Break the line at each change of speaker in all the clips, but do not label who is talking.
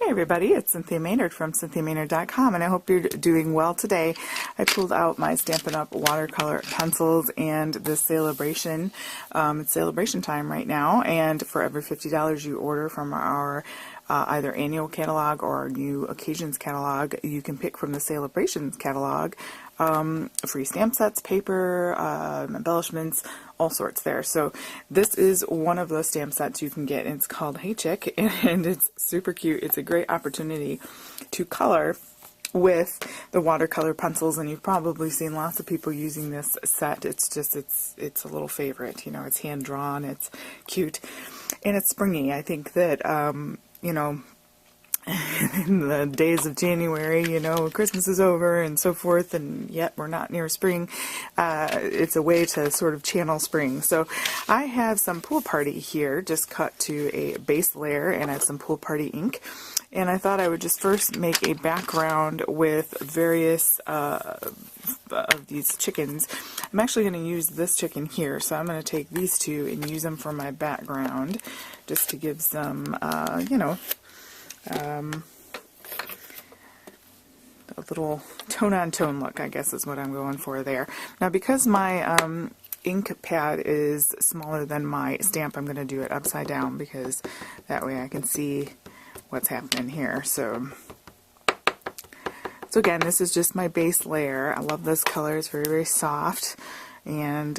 Hey everybody, it's Cynthia Maynard from CynthiaMaynard.com, and I hope you're doing well today. I pulled out my Stampin' Up watercolor pencils and the Sale-A-bration. It's Sale-A-bration time right now, and for every $50 you order from our either annual catalog or our new occasions catalog, you can pick from the Sale-A-bration catalog free stamp sets, paper, embellishments, all sorts there. So this is one of those stamp sets you can get, and it's called Hey Chick, and it's super cute. It's a great opportunity to color with the watercolor pencils, and you've probably seen lots of people using this set. It's just, it's a little favorite. You know, it's hand drawn, it's cute, and it's springy. I think that, you know, in the days of January, you know, Christmas is over and so forth, and yet we're not near spring. It's a way to sort of channel spring. So I have some Pool Party here, just cut to a base layer, and I have some Pool Party ink. And I thought I would just first make a background with various of these chickens. I'm actually going to use this chicken here, so I'm going to take these two and use them for my background, just to give some, you know, a little tone-on-tone look, I guess is what I'm going for there. Now, because my ink pad is smaller than my stamp, I'm going to do it upside down, because that way I can see what's happening here. So again, this is just my base layer. I love this color. It's very, very soft. And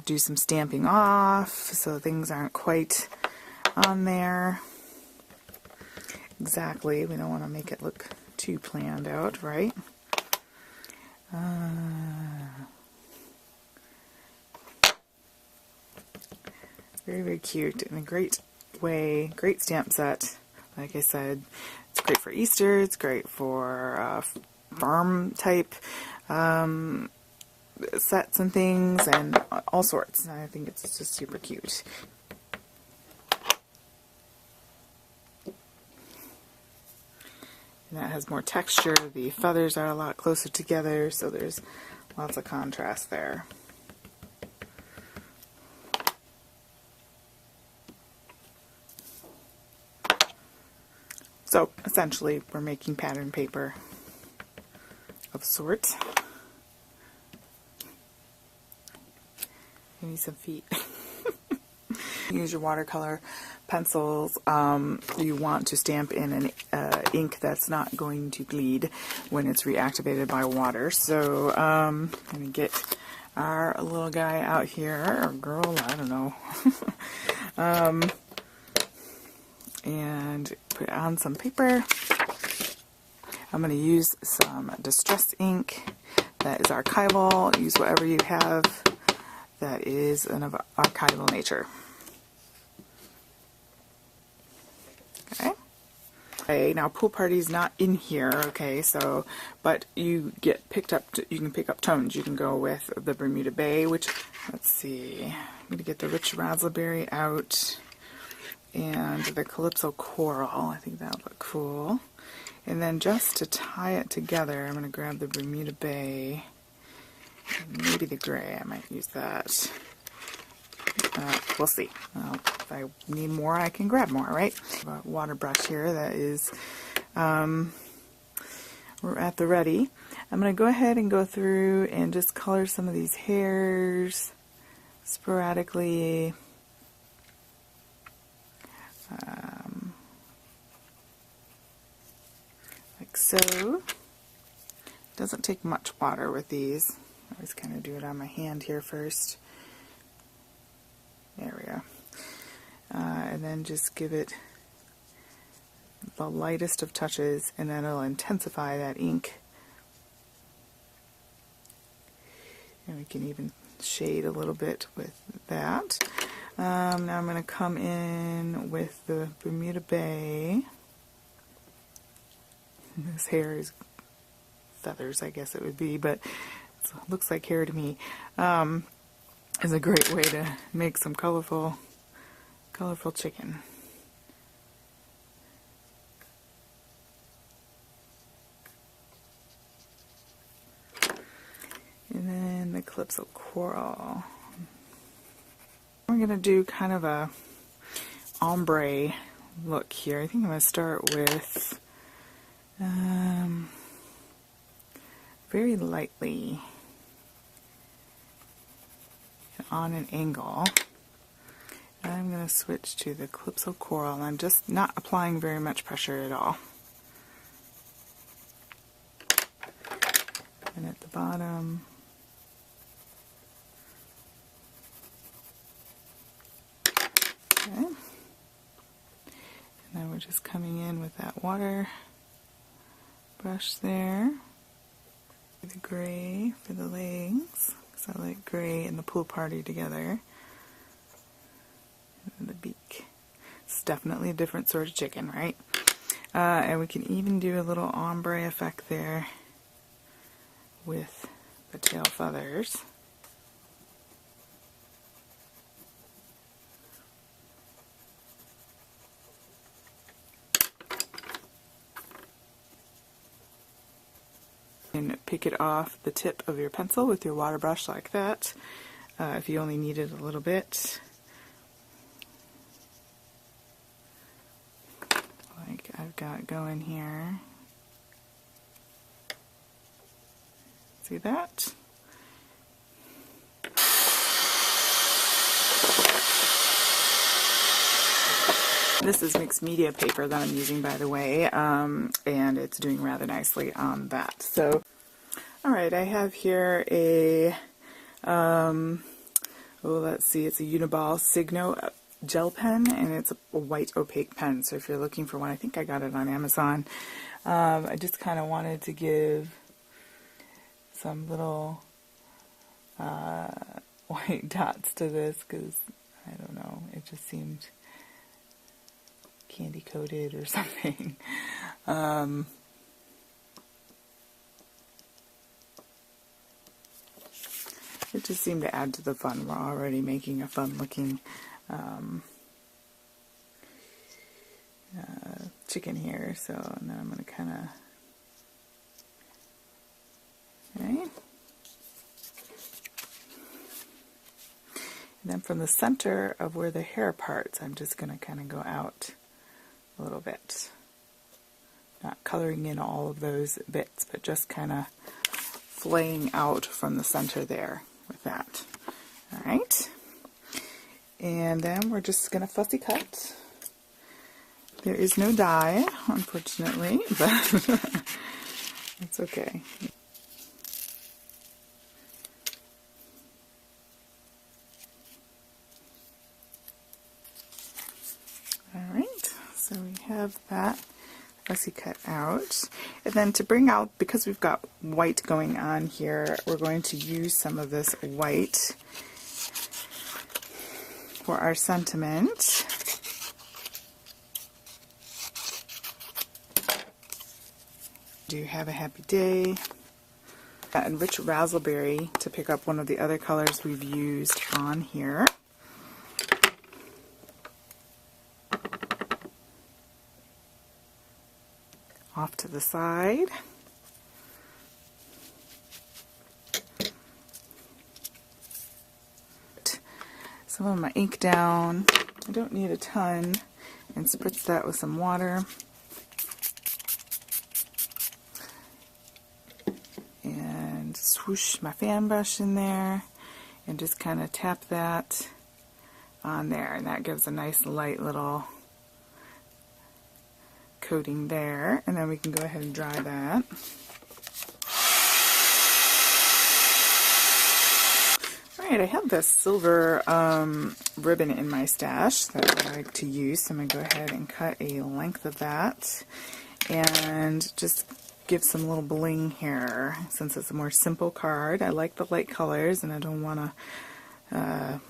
do some stamping off so things aren't quite on there exactly. We don't want to make it look too planned out, right? Very, very cute, and a great way, great stamp set. Like I said, it's great for Easter, it's great for farm type sets and things, and all sorts. I think it's just super cute. And that has more texture. The feathers are a lot closer together, so there's lots of contrast there. So essentially, we're making pattern paper of sorts. Give me some feet. Use your watercolor pencils. You want to stamp in an ink that's not going to bleed when it's reactivated by water. So I'm going to get our little guy out here, or girl, I don't know. And put on some paper. I'm going to use some distress ink that is archival. Use whatever you have that is of archival nature. Okay, now Pool Party's not in here, okay, so, but you get picked up, you can pick up tones. You can go with the Bermuda Bay, which, let's see, I'm going to get the Rich Raspberry out, and the Calypso Coral. I think that would look cool. And then just to tie it together, I'm going to grab the Bermuda Bay, and maybe the gray. I might use that. We'll see. If I need more, I can grab more, right? A water brush here that is we're at the ready. I'm going to go ahead and go through and just color some of these hairs sporadically. Like so. Doesn't take much water with these. I always kind of do it on my hand here first. There we go. And then just give it the lightest of touches, and then it'll intensify that ink. And we can even shade a little bit with that. Now I'm going to come in with the Bermuda Bay. This hair is feathers, I guess it would be, but it looks like hair to me. Is a great way to make some colorful chicken. And then the Calypso Coral. We're going to do kind of a ombre look here. I think I'm going to start with very lightly on an angle. And I'm going to switch to the Calypso Coral, and I'm just not applying very much pressure at all. And at the bottom, okay. And then we're just coming in with that water brush there. The gray for the legs, because I like gray and the pool party together. And the beak. It's definitely a different sort of chicken, right? And we can even do a little ombre effect there with the tail feathers. And pick it off the tip of your pencil with your water brush like that, if you only need it a little bit. Like I've got going here. See that? This is mixed media paper that I'm using, by the way, and it's doing rather nicely on that. So, alright, I have here a, let's see, it's a Uniball Signo gel pen, and it's a white opaque pen. So if you're looking for one, I think I got it on Amazon. I just kind of wanted to give some little white dots to this, because, I don't know, it just seemed candy coated or something. It just seemed to add to the fun. We're already making a fun looking chicken here, so and then I'm going to kind of, right? And then from the center of where the hair parts, I'm just going to kind of go out a little bit. Not coloring in all of those bits, but just kind of flaying out from the center there with that. Alright. And then we're just going to fussy cut. There is no die, unfortunately, but it's okay. Alright, so we have that fussy cut out. And then to bring out, because we've got white going on here, we're going to use some of this white for our sentiment. Do have a happy day. And rich raspberry to pick up one of the other colors we've used on here. Off to the side. Some of my ink down. I don't need a ton. And spritz that with some water. And swoosh my fan brush in there. And just kind of tap that on there. And that gives a nice light little coating there, and then we can go ahead and dry that. Alright, I have this silver ribbon in my stash that I like to use, so I'm going to go ahead and cut a length of that and just give some little bling here. Since it's a more simple card, I like the light colors and I don't want to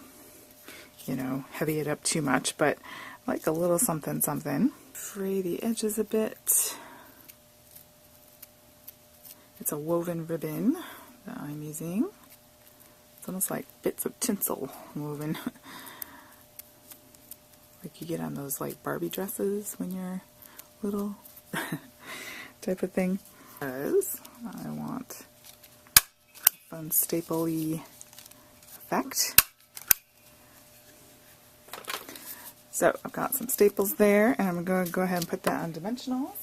you know, heavy it up too much, but I like a little something something. Fray the edges a bit. It's a woven ribbon that I'm using. It's almost like bits of tinsel woven. Like you get on those like Barbie dresses when you're little type of thing. Because I want a fun staple-y effect. So I've got some staples there, and I'm going to go ahead and put that on dimensionals.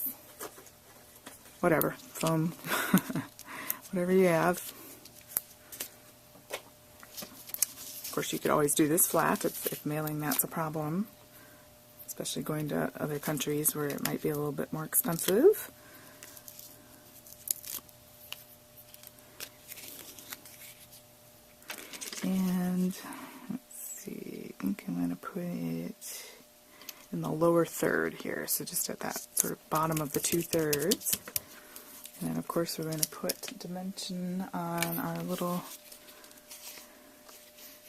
Whatever, foam, whatever you have. Of course, you could always do this flat if mailing that's a problem, especially going to other countries where it might be a little bit more expensive. And let's see, I think I'm going to put it in the lower third here, so just at that sort of bottom of the 2/3. And then of course we're going to put dimension on our little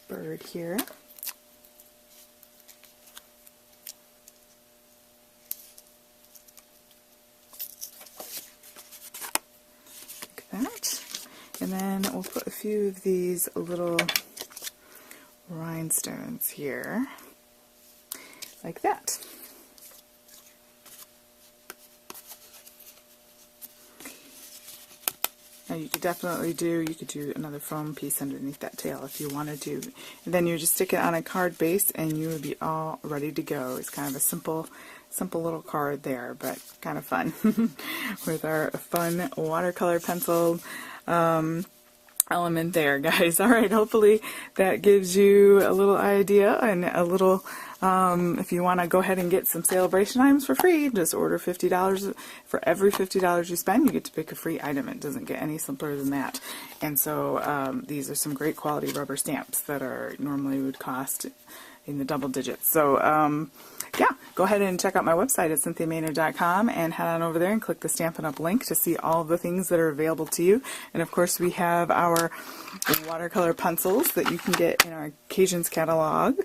bird here. Like that. And then we'll put a few of these little rhinestones here, like that. Now you could definitely you could do another foam piece underneath that tail if you wanted to. And then you just stick it on a card base and you would be all ready to go. It's kind of a simple little card there, but kind of fun with our fun watercolor pencil element there, guys. All right, hopefully that gives you a little idea and a little, if you want to go ahead and get some Sale-A-bration items for free, just order $50. For every $50 you spend, you get to pick a free item. It doesn't get any simpler than that. And so these are some great quality rubber stamps that are normally would cost in the double digits. So yeah, go ahead and check out my website at CynthiaMaynard.com and head on over there and click the Stampin' Up link to see all of the things that are available to you. And of course we have our watercolor pencils that you can get in our Occasions catalog,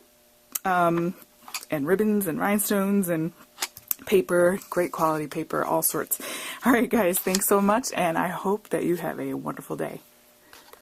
and ribbons and rhinestones and paper, great quality paper, all sorts. Alright guys, thanks so much, and I hope that you have a wonderful day.